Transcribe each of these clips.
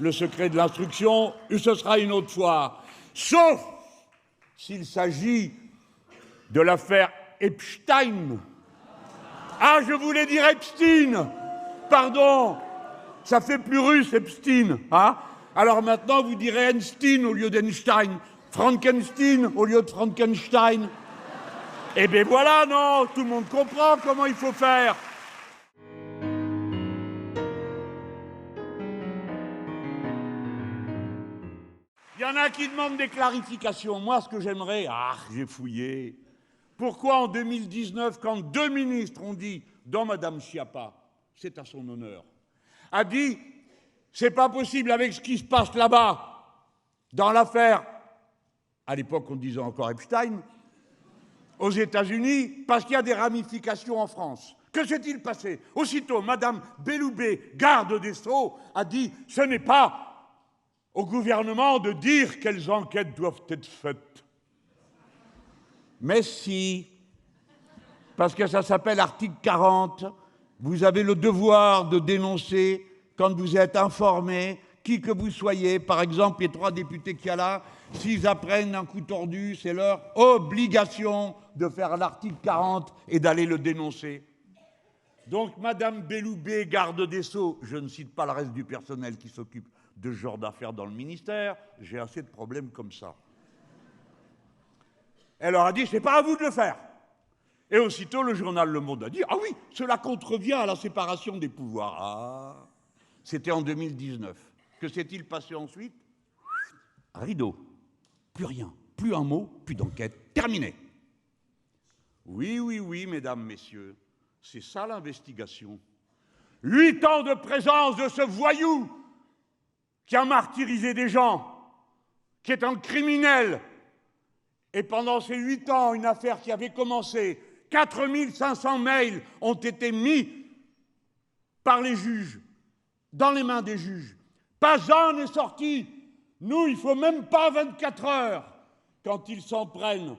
le secret de l'instruction, ce sera une autre fois. Sauf s'il s'agit de l'affaire Epstein. Ah, je voulais dire Epstein. Pardon, ça fait plus russe, Epstein. Hein? Alors maintenant, vous direz Einstein au lieu d'Einstein, Frankenstein au lieu de Frankenstein. Eh bien voilà, non, tout le monde comprend comment il faut faire. Il y en a qui demandent des clarifications. Moi, ce que j'aimerais, j'ai fouillé. Pourquoi en 2019, quand 2 ministres ont dit, dont Madame Schiappa, c'est à son honneur, a dit, c'est pas possible avec ce qui se passe là-bas, dans l'affaire, à l'époque on disait encore Epstein, aux États-Unis, parce qu'il y a des ramifications en France. Que s'est-il passé? Aussitôt, Madame Belloubet, garde des Sceaux, a dit, ce n'est pas au gouvernement de dire quelles enquêtes doivent être faites. Mais si, parce que ça s'appelle article 40, vous avez le devoir de dénoncer quand vous êtes informé, qui que vous soyez, par exemple les 3 députés qu'il y a là, s'ils apprennent un coup tordu, c'est leur obligation de faire l'article 40 et d'aller le dénoncer. Donc Madame Belloubet, garde des Sceaux, je ne cite pas le reste du personnel qui s'occupe de ce genre d'affaires dans le ministère, j'ai assez de problèmes comme ça. Elle leur a dit, c'est pas à vous de le faire. Et aussitôt, le journal Le Monde a dit, ah oui, cela contrevient à la séparation des pouvoirs. Ah, c'était en 2019. Que s'est-il passé ensuite? Rideau. Plus rien, plus un mot, plus d'enquête. Terminé. Oui, oui, oui, mesdames, messieurs, c'est ça l'investigation. 8 ans de présence de ce voyou qui a martyrisé des gens, qui est un criminel. Et pendant ces 8 ans, une affaire qui avait commencé, 4500 mails ont été mis par les juges, dans les mains des juges. Pas un n'est sorti. Nous, il ne faut même pas 24 heures quand ils s'en prennent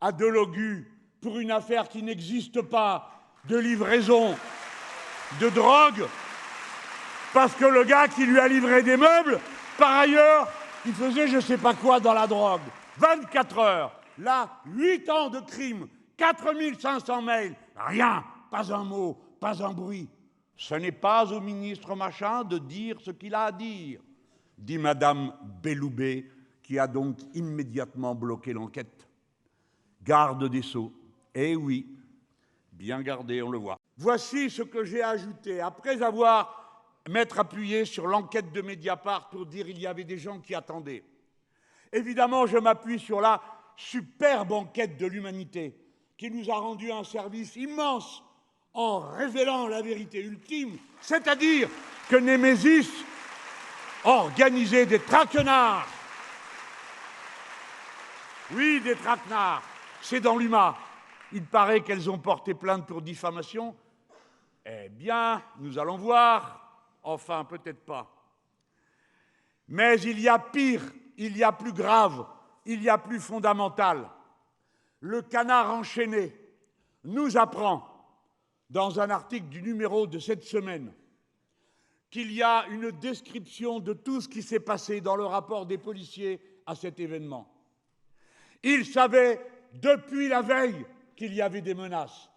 à Delogu pour une affaire qui n'existe pas, de livraison de drogue, parce que le gars qui lui a livré des meubles, par ailleurs, il faisait je ne sais pas quoi dans la drogue. 24 heures. Là, 8 ans de crime, 4500 mails, rien, pas un mot, pas un bruit. Ce n'est pas au ministre machin de dire ce qu'il a à dire, dit Madame Belloubet, qui a donc immédiatement bloqué l'enquête. Garde des Sceaux. Eh oui, bien gardé, on le voit. Voici ce que j'ai ajouté. Après m'être appuyé sur l'enquête de Mediapart pour dire qu'il y avait des gens qui attendaient. Évidemment, je m'appuie sur la superbe enquête de l'Humanité qui nous a rendu un service immense en révélant la vérité ultime, c'est-à-dire que Némésis organisait des traquenards. Oui, des traquenards. C'est dans l'UMA. Il paraît qu'elles ont porté plainte pour diffamation. Eh bien, nous allons voir. Enfin, peut-être pas. Mais il y a pire, il y a plus grave, il y a plus fondamental. Le Canard enchaîné nous apprend, dans un article du numéro de cette semaine, qu'il y a une description de tout ce qui s'est passé dans le rapport des policiers à cet événement. Ils savaient depuis la veille qu'il y avait des menaces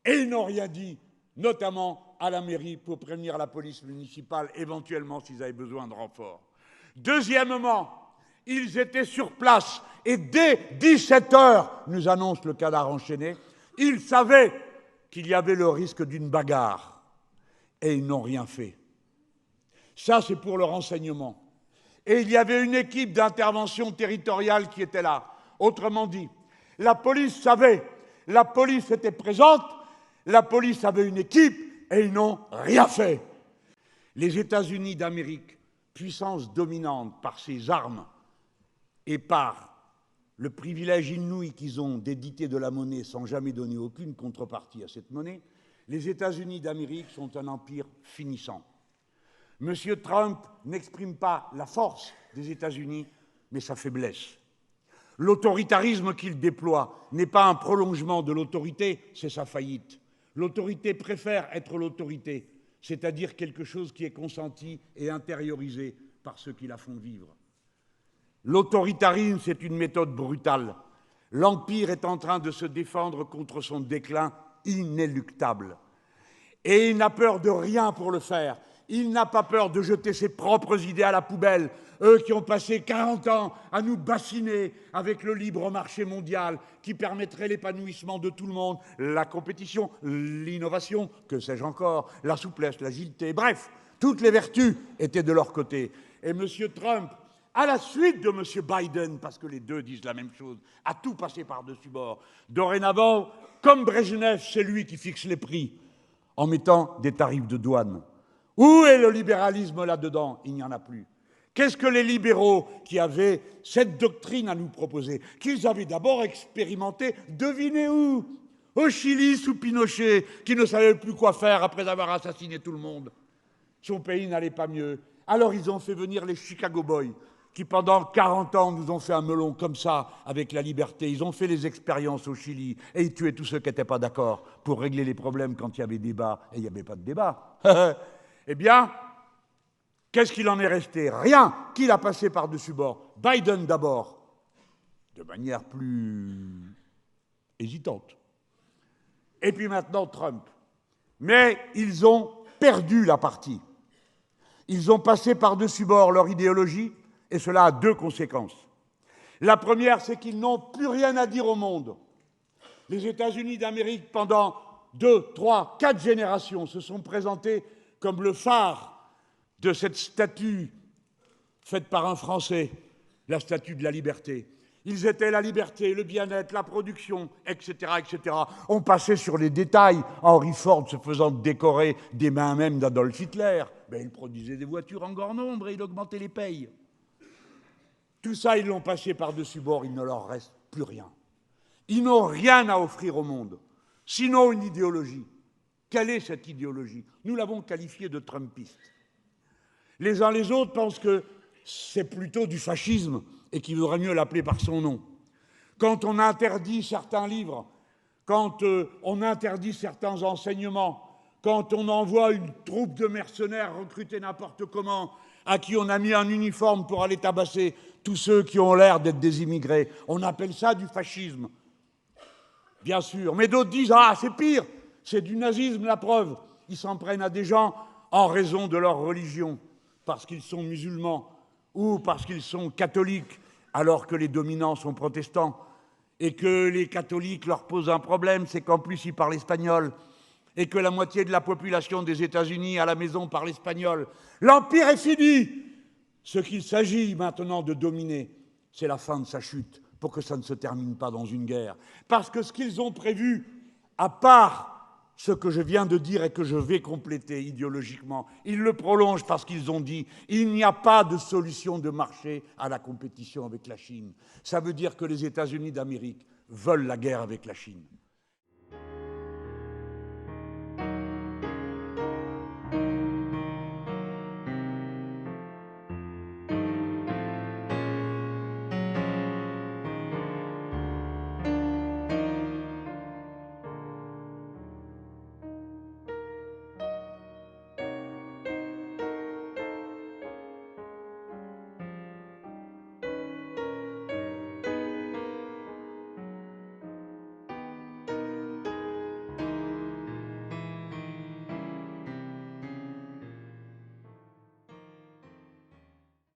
et ils n'ont rien dit, notamment à la mairie pour prévenir la police municipale, éventuellement s'ils avaient besoin de renfort. Deuxièmement, ils étaient sur place et dès 17 heures, nous annonce le Canard enchaîné, ils savaient qu'il y avait le risque d'une bagarre et ils n'ont rien fait. Ça, c'est pour le renseignement. Et il y avait une équipe d'intervention territoriale qui était là. Autrement dit, la police savait, la police était présente, la police avait une équipe et ils n'ont rien fait. Les États-Unis d'Amérique, puissance dominante par ses armes et par le privilège inouï qu'ils ont d'éditer de la monnaie sans jamais donner aucune contrepartie à cette monnaie, les États-Unis d'Amérique sont un empire finissant. M. Trump n'exprime pas la force des États-Unis, mais sa faiblesse. L'autoritarisme qu'il déploie n'est pas un prolongement de l'autorité, c'est sa faillite. L'autorité préfère être l'autorité. c'est-à-dire quelque chose qui est consenti et intériorisé par ceux qui la font vivre. L'autoritarisme, c'est une méthode brutale. L'Empire est en train de se défendre contre son déclin inéluctable. Et il n'a peur de rien pour le faire. Il n'a pas peur de jeter ses propres idées à la poubelle. Eux qui ont passé 40 ans à nous bassiner avec le libre marché mondial qui permettrait l'épanouissement de tout le monde, la compétition, l'innovation, que sais-je encore, la souplesse, l'agilité, bref, toutes les vertus étaient de leur côté. Et M. Trump, à la suite de M. Biden, parce que les deux disent la même chose, a tout passé par-dessus bord. Dorénavant, comme Brejnev, c'est lui qui fixe les prix en mettant des tarifs de douane. Où est le libéralisme là-dedans? Il n'y en a plus. Qu'est-ce que les libéraux qui avaient cette doctrine à nous proposer, qu'ils avaient d'abord expérimenté, devinez où? Au Chili, sous Pinochet, qui ne savait plus quoi faire après avoir assassiné tout le monde. Son pays n'allait pas mieux. Alors ils ont fait venir les Chicago Boys, qui pendant 40 ans nous ont fait un melon comme ça avec la liberté. Ils ont fait les expériences au Chili et ils tuaient tous ceux qui n'étaient pas d'accord pour régler les problèmes quand il y avait débat. Et il n'y avait pas de débat. Eh bien, qu'est-ce qu'il en est resté? Rien. Qui l'a passé par-dessus bord? Biden d'abord, de manière plus hésitante. Et puis maintenant Trump. Mais ils ont perdu la partie. Ils ont passé par-dessus bord leur idéologie, et cela a deux conséquences. La première, c'est qu'ils n'ont plus rien à dire au monde. Les États-Unis d'Amérique, pendant 2, 3, 4 générations, se sont présentés comme le phare de cette statue faite par un Français, la statue de la liberté. Ils étaient la liberté, le bien-être, la production, etc., etc. On passait sur les détails. Henry Ford se faisant décorer des mains même d'Adolf Hitler. Ben, il produisait des voitures en grand nombre et il augmentait les payes. Tout ça, ils l'ont passé par-dessus bord, il ne leur reste plus rien. Ils n'ont rien à offrir au monde, sinon une idéologie. Quelle est cette idéologie? Nous l'avons qualifiée de trumpiste. Les uns les autres pensent que c'est plutôt du fascisme et qu'il vaudrait mieux l'appeler par son nom. Quand on interdit certains livres, quand on interdit certains enseignements, quand on envoie une troupe de mercenaires recrutés n'importe comment, à qui on a mis un uniforme pour aller tabasser tous ceux qui ont l'air d'être des immigrés, on appelle ça du fascisme. Bien sûr. Mais d'autres disent « Ah, c'est pire, c'est du nazisme, la preuve. » Ils s'en prennent à des gens en raison de leur religion, parce qu'ils sont musulmans ou parce qu'ils sont catholiques, alors que les dominants sont protestants, et que les catholiques leur posent un problème, c'est qu'en plus ils parlent espagnol, et que la moitié de la population des États-Unis à la maison parle espagnol. L'Empire est fini. Ce qu'il s'agit maintenant de dominer, c'est la fin de sa chute, pour que ça ne se termine pas dans une guerre. Parce que ce qu'ils ont prévu, à part ce que je viens de dire et que je vais compléter idéologiquement, ils le prolongent parce qu'ils ont dit « il n'y a pas de solution de marché à la compétition avec la Chine ». Ça veut dire que les États-Unis d'Amérique veulent la guerre avec la Chine.